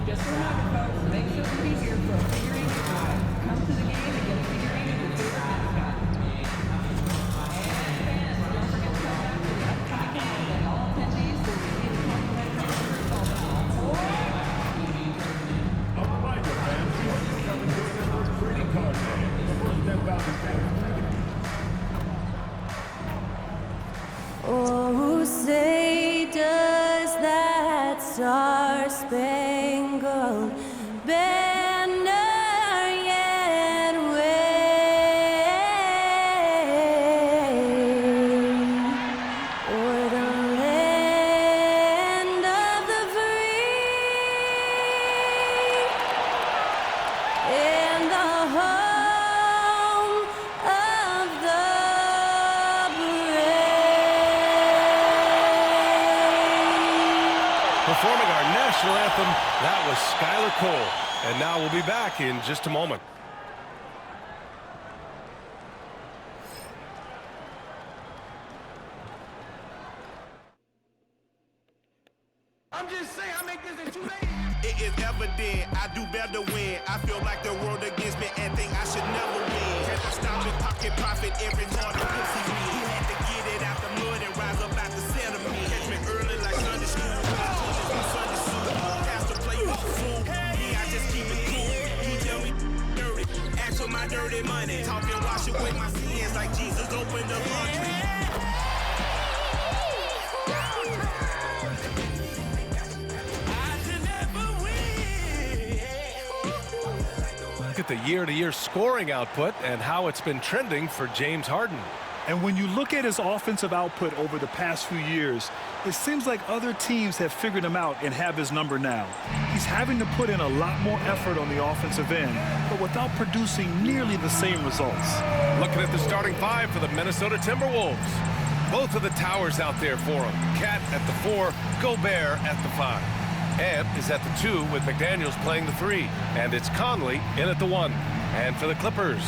Just a reminder, folks, make sure to be here for a figurine drive. Come to the game and get a figurine of your favorite mascot. And fans, don't forget to come back for the upcoming game, and all attendees will receive a complimentary shirt also. A reminder, fans, you're coming to the first trading card day. The first step out of fans. Oh, say does that star-spangled banner yet wave o'er the land of the free and the home of the Performing our national anthem, that was Skylar Cole. And now we'll be back in just a moment. I'm just saying, I make this in 2 days. It is evident I do better when I feel like the world against me and think I should never win. Can I stop and pocket profit every time the pussy me? He had to get it out the mud and rise up out the center me. Catch me early like Sunday school. Sunday suit. Pastor play you a fool. Me, I just keep it cool. He tell me dirty. Ask for my dirty money. Talking wash away my sins like Jesus opened the laundry. Look at the year-to-year scoring output and how it's been trending for James Harden. And when you look at his offensive output over the past few years, it seems like other teams have figured him out and have his number now. He's having to put in a lot more effort on the offensive end, but without producing nearly the same results. Looking at the starting five for the Minnesota Timberwolves. Both of the towers out there for him. Cat at the 4, Gobert at the 5. Ant is at the 2 with McDaniels playing the 3. And it's Conley in at the 1. And for the Clippers,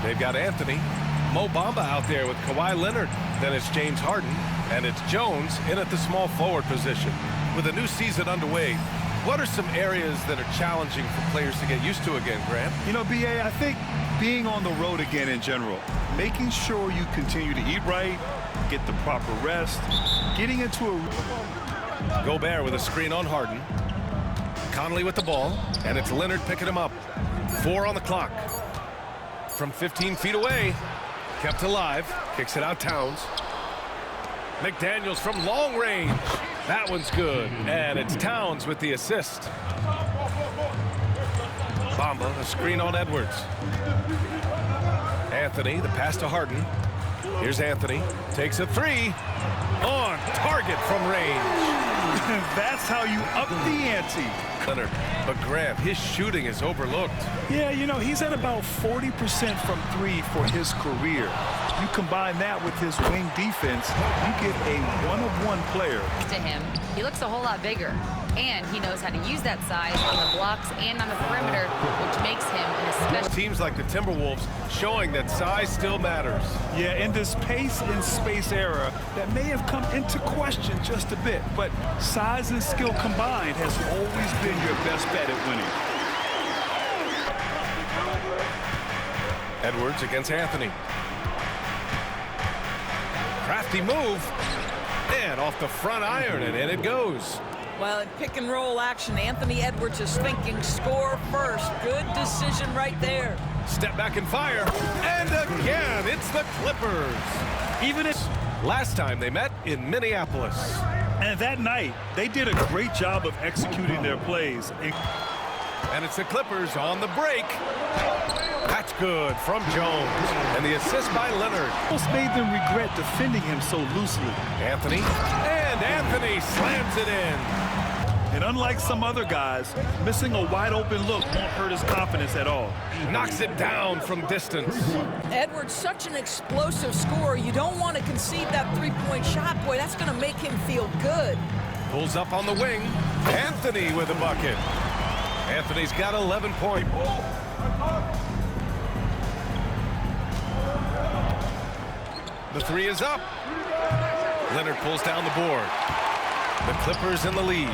they've got Anthony, Mo Bamba out there with Kawhi Leonard. Then it's James Harden, and it's Jones in at the small forward position. With a new season underway, what are some areas that are challenging for players to get used to again, Grant? You know, B.A., I think being on the road again in general, making sure you continue to eat right, get the proper rest, getting into a... Gobert with a screen on Harden. Conley with the ball, and it's Leonard picking him up. 4 on the clock. From 15 feet away, kept alive, kicks it out Towns. McDaniels from long range. That one's good, and it's Towns with the assist. Bamba, a screen on Edwards. Anthony, the pass to Harden. Here's Anthony, takes a 3. On target from range. That's how you up the ante. Leonard, but Grant, his shooting is overlooked. Yeah, you know, he's at about 40% from 3 for his career. You combine that with his wing defense, you get a one-of-one player. To him, he looks a whole lot bigger, and he knows how to use that size on the blocks and on the perimeter, which makes him an especially... Teams like the Timberwolves showing that size still matters. Yeah, in this pace and space era, that may have come into question just a bit, but size and skill combined has always been your best bet at winning. Edwards against Anthony. Crafty move, and off the front iron, and in it goes. Well, in pick and roll action, Anthony Edwards is thinking score first. Good decision right there. Step back and fire, and again, it's the Clippers. Even if last time they met in Minneapolis. And that night, they did a great job of executing their plays. And it's the Clippers on the break. That's good from Jones. And the assist by Leonard. Almost made them regret defending him so loosely. Anthony, and Anthony slams it in. And unlike some other guys, missing a wide-open look won't hurt his confidence at all. Knocks it down from distance. Edwards, such an explosive scorer. You don't want to concede that three-point shot. Boy, that's going to make him feel good. Pulls up on the wing. Anthony with a bucket. Anthony's got 11 points. The three is up. Leonard pulls down the board. The Clippers in the lead.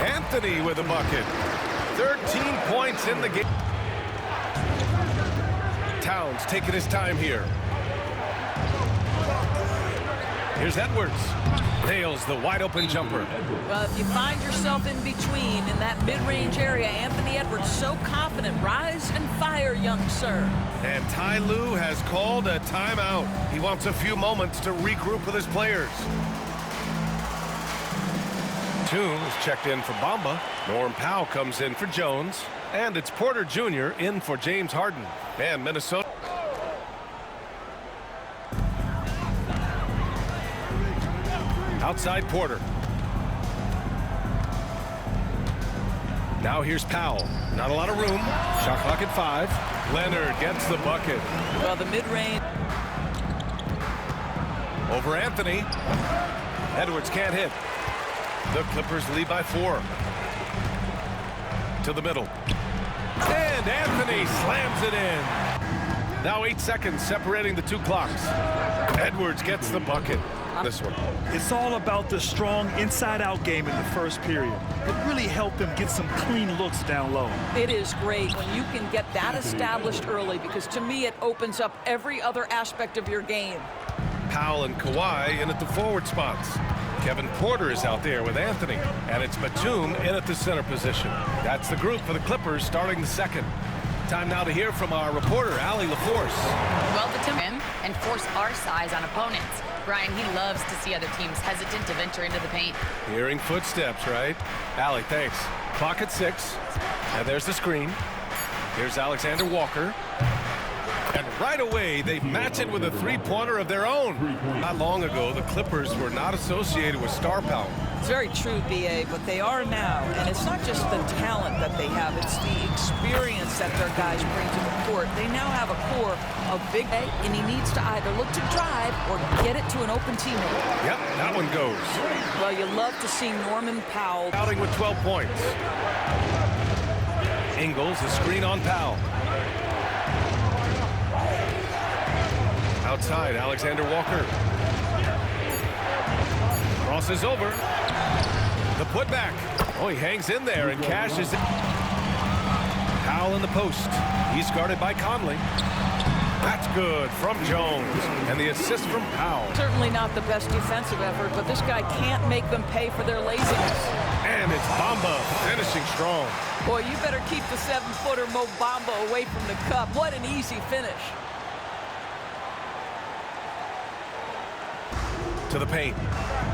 Anthony with a bucket. 13 points in the game. Towns taking his time here. Here's Edwards. Nails the wide open jumper. Well, if you find yourself in between in that mid-range area, Anthony Edwards so confident. Rise and fire, young sir. And Ty Lue has called a timeout. He wants a few moments to regroup with his players. Toombs checked in for Bamba. Norm Powell comes in for Jones. And it's Porter Jr. in for James Harden. And Minnesota. Outside Porter. Now here's Powell. Not a lot of room. Shot clock at 5. Leonard gets the bucket. Well, the mid-range. Over Anthony. Edwards can't hit. The Clippers lead by 4. To the middle. And Anthony slams it in. Now 8 seconds separating the two clocks. Edwards gets the bucket. This one. It's all about the strong inside-out game in the first period. It really helped them get some clean looks down low. It is great when you can get that established early, because to me it opens up every other aspect of your game. Powell and Kawhi in at the forward spots. Kevin Porter is out there with Anthony. And it's Batum in at the center position. That's the group for the Clippers starting the second. Time now to hear from our reporter, Allie LaForce. Well, the team and force our size on opponents. Brian, he loves to see other teams hesitant to venture into the paint. Hearing footsteps, right? Allie, thanks. Clock at 6. And there's the screen. Here's Alexander Walker. And right away, they match it with a three-pointer of their own. Not long ago, the Clippers were not associated with star power. It's very true, B.A., but they are now. And it's not just the talent that they have, it's the experience that their guys bring to the court. They now have a core of big A, and he needs to either look to drive or get it to an open teammate. Yep, that one goes. Well, you love to see Norman Powell Outing with 12 points. Ingles, a screen on Powell. Outside, Alexander Walker. Crosses over. The putback. Oh, he hangs in there and cashes it. Powell in the post. He's guarded by Conley. That's good from Jones. And the assist from Powell. Certainly not the best defensive effort, but this guy can't make them pay for their laziness. And it's Bamba finishing strong. Boy, you better keep the 7-footer Mo Bamba away from the cup. What an easy finish. To the paint.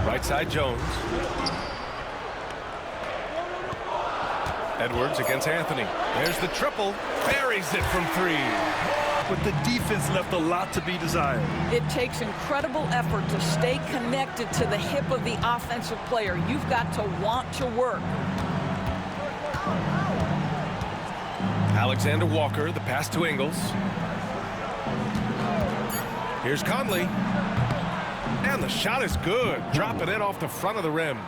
Right side Jones. Edwards against Anthony. There's the triple. Buries it from 3. But the defense left a lot to be desired. It takes incredible effort to stay connected to the hip of the offensive player. You've got to want to work. Alexander Walker, the pass to Ingles. Here's Conley. And the shot is good. Dropping it off the front of the rim.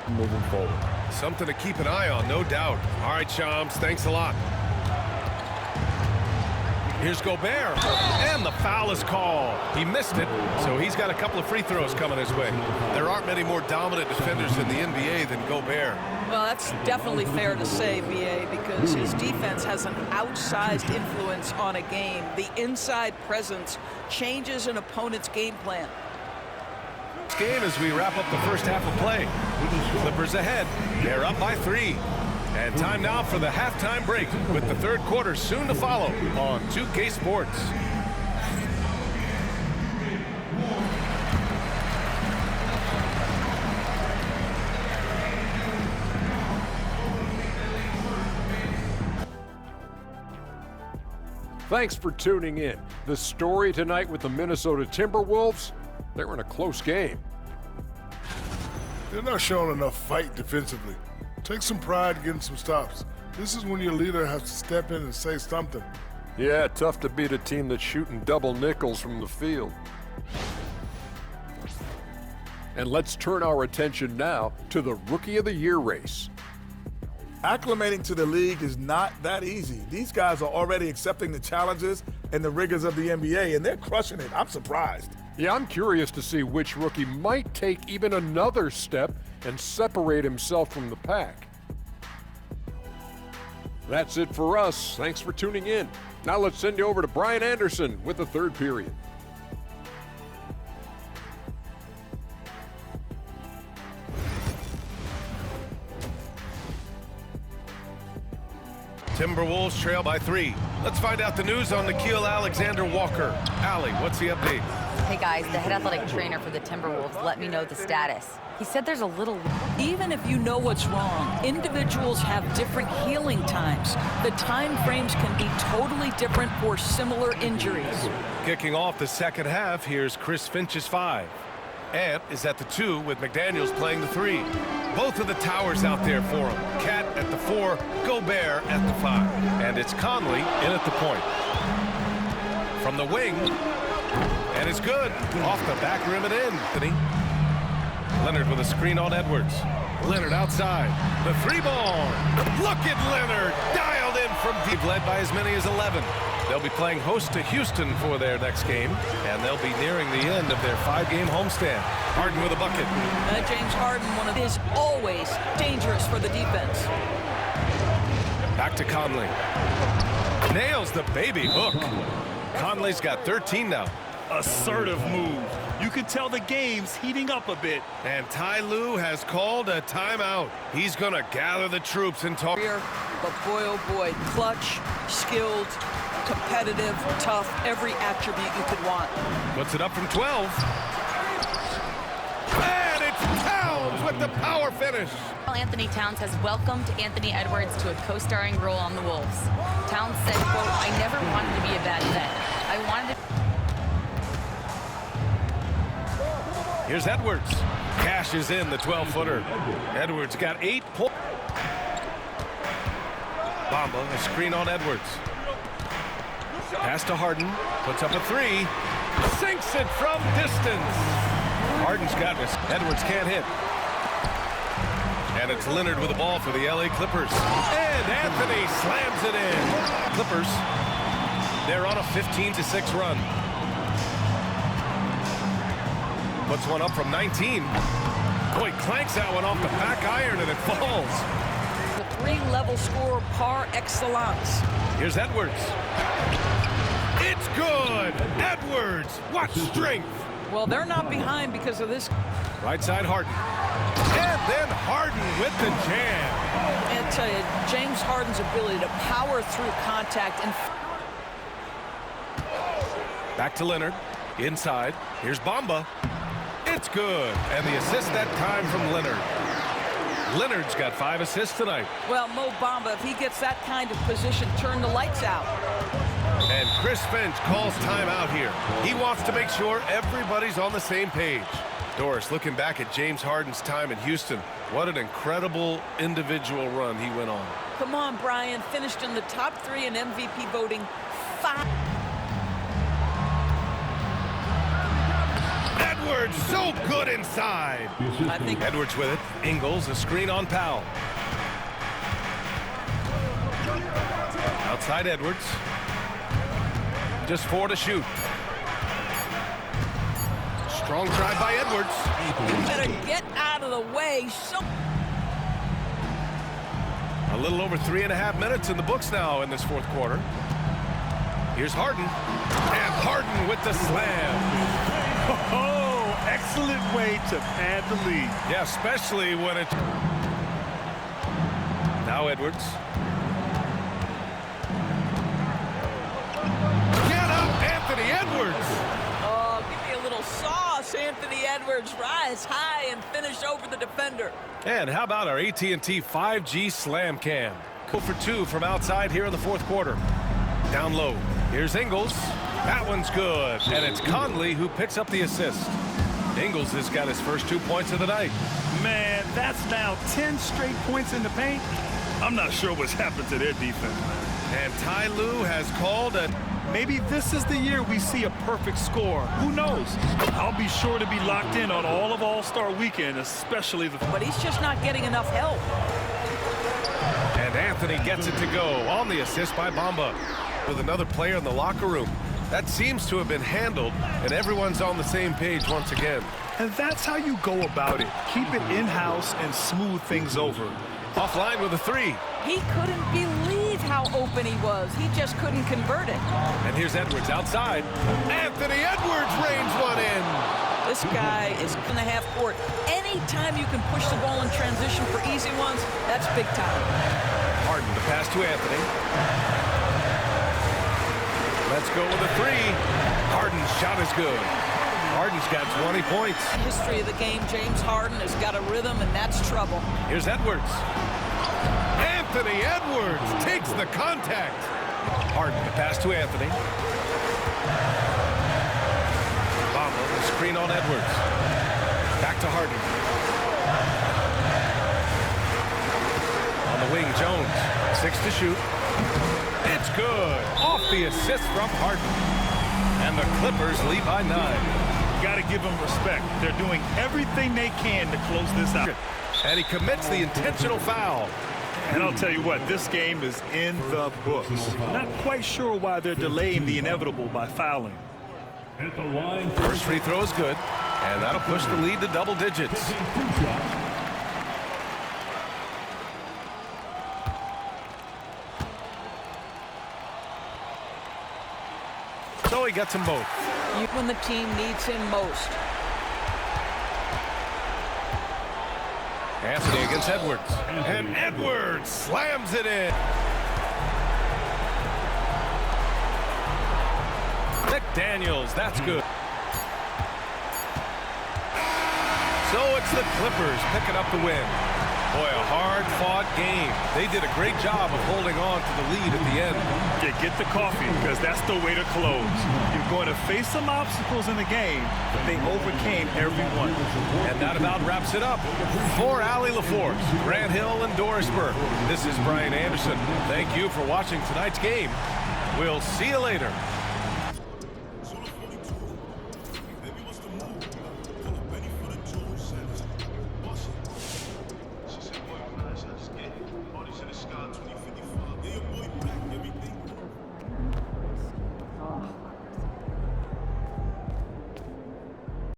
Moving forward. Something to keep an eye on, no doubt. All right, Shams, thanks a lot. Here's Gobert. And the foul is called. He missed it, so he's got a couple of free throws coming his way. There aren't many more dominant defenders in the NBA than Gobert. Well, that's definitely fair to say, B.A., because his defense has an outsized influence on a game. The inside presence changes an opponent's game plan. Game as we wrap up the first half of play. Clippers ahead. They're up by 3. And time now for the halftime break with the third quarter soon to follow on 2K Sports. Thanks for tuning in. The story tonight with the Minnesota Timberwolves, they were in a close game. They're not showing enough fight defensively. Take some pride getting some stops. This is when your leader has to step in and say something. Yeah, tough to beat a team that's shooting double nickels from the field. And let's turn our attention now to the Rookie of the Year race. Acclimating to the league is not that easy. These guys are already accepting the challenges and the rigors of the NBA, and they're crushing it. I'm surprised. Yeah, I'm curious to see which rookie might take even another step and separate himself from the pack. That's it for us. Thanks for tuning in. Now let's send you over to Brian Anderson with the third period. Timberwolves trail by 3. Let's find out the news on Nickeil Alexander-Walker. Allie, what's the update? Hey guys, the head athletic trainer for the Timberwolves let me know the status. He said there's a little... Even if you know what's wrong, individuals have different healing times. The time frames can be totally different for similar injuries. Kicking off the second half, here's Chris Finch's 5. Ant is at the 2 with McDaniels playing the 3. Both of the towers out there for him. Cat at the 4, Gobert at the 5. And it's Conley in at the point. From the wing, and it's good. Off the back rim and in, Anthony. Leonard with a screen on Edwards. Leonard outside. The 3-ball. Look at Leonard. Dialed in from deep, led by as many as 11. They'll be playing host to Houston for their next game, and they'll be nearing the end of their 5-game homestand. Harden with a bucket. James Harden, is always dangerous for the defense. Back to Conley. Nails the baby hook. Conley's got 13 now. Assertive move. You can tell the game's heating up a bit. And Ty Lue has called a timeout. He's going to gather the troops and talk. But boy, oh boy, clutch, skilled, competitive, tough, every attribute you could want. Puts it up from 12. And it's Towns with the power finish. Anthony Towns has welcomed Anthony Edwards to a co-starring role on the Wolves. Towns said, quote, "I never wanted to be a bad vet. I wanted to..." Here's Edwards. Cashes in the 12-footer. Edwards got 8 points. Bamba, a screen on Edwards. Pass to Harden. Puts up a 3. Sinks it from distance. Harden's got this. Edwards can't hit. And it's Leonard with the ball for the LA Clippers. And Anthony slams it in. Clippers, they're on a 15-6 run. Puts one up from 19. Boy, clanks that one off the back iron and it falls. The 3-level scorer par excellence. Here's Edwards. It's good. Edwards, what strength. Well, they're not behind because of this. Right side Harden. And then Harden with the jam. And I tell you, James Harden's ability to power through contact and... Back to Leonard. Inside. Here's Bamba. It's good. And the assist that time from Leonard. Leonard's got 5 assists tonight. Well, Mo Bamba, if he gets that kind of position, turn the lights out. And Chris Finch calls timeout here. He wants to make sure everybody's on the same page. Doris, looking back at James Harden's time in Houston, what an incredible individual run he went on. Come on, Brian. Finished in the top 3 in MVP voting 5. Edwards, so good inside. I think Edwards with it. Ingles, a screen on Powell. Outside Edwards. Just 4 to shoot. Strong drive by Edwards. you better get out of the way. A little over 3.5 minutes in the books now in this fourth quarter. Here's Harden. And Harden with the slam. Oh, excellent way to pad the lead. Yeah, especially when it... Now Edwards. Get up, Anthony Edwards. Oh, give me a little sauce, Anthony Edwards. Rise high and finish over the defender. And how about our AT&T 5G slam cam? 2 for 2 from outside here in the fourth quarter. Down low. Here's Ingles. That one's good. And it's Conley who picks up the assist. Ingles has got his first 2 points of the night. Man, that's now 10 straight points in the paint. I'm not sure what's happened to their defense, man. And Ty Lue has called a... Maybe this is the year we see a perfect score. Who knows? I'll be sure to be locked in on all of All-Star Weekend, especially the... But he's just not getting enough help. And Anthony gets it to go on the assist by Bamba. with another player in the locker room. That seems to have been handled, and everyone's on the same page once again. And that's how you go about it. Keep it in-house and smooth things over. Offline with a three. He couldn't believe how open he was. He just couldn't convert it. And here's Edwards outside. Anthony Edwards reins one in. This guy is going to have court. Anytime you can push the ball in transition for easy ones, that's big time. Harden, the pass to Anthony. Let's go with a three. Harden's shot is good. Harden's got 20 points. History of the game, James Harden has got a rhythm, and that's trouble. Here's Edwards. Anthony Edwards takes the contact. Harden, the pass to Anthony. Bamba, the screen on Edwards. Back to Harden. On the wing, Jones. 6 to shoot. It's good. Off the assist from Harden. And the Clippers lead by 9. You got to give them respect. They're doing everything they can to close this out. And he commits the intentional foul. And I'll tell you what, this game is in the books. Not quite sure why they're delaying the inevitable by fouling. First free throw is good, and that'll push the lead to double digits. So he gets them both. When the team needs him most. Anthony against Edwards. And Edwards slams it in. McDaniels, that's good. So it's the Clippers picking up the win. Boy, a hard-fought game. They did a great job of holding on to the lead at the end. Yeah, get the coffee, because that's the way to close. You're going to face some obstacles in the game, but they overcame every one. And that about wraps it up. For Allie LaForce, Grant Hill, and Doris Burke, this is Brian Anderson. Thank you for watching tonight's game. We'll see you later.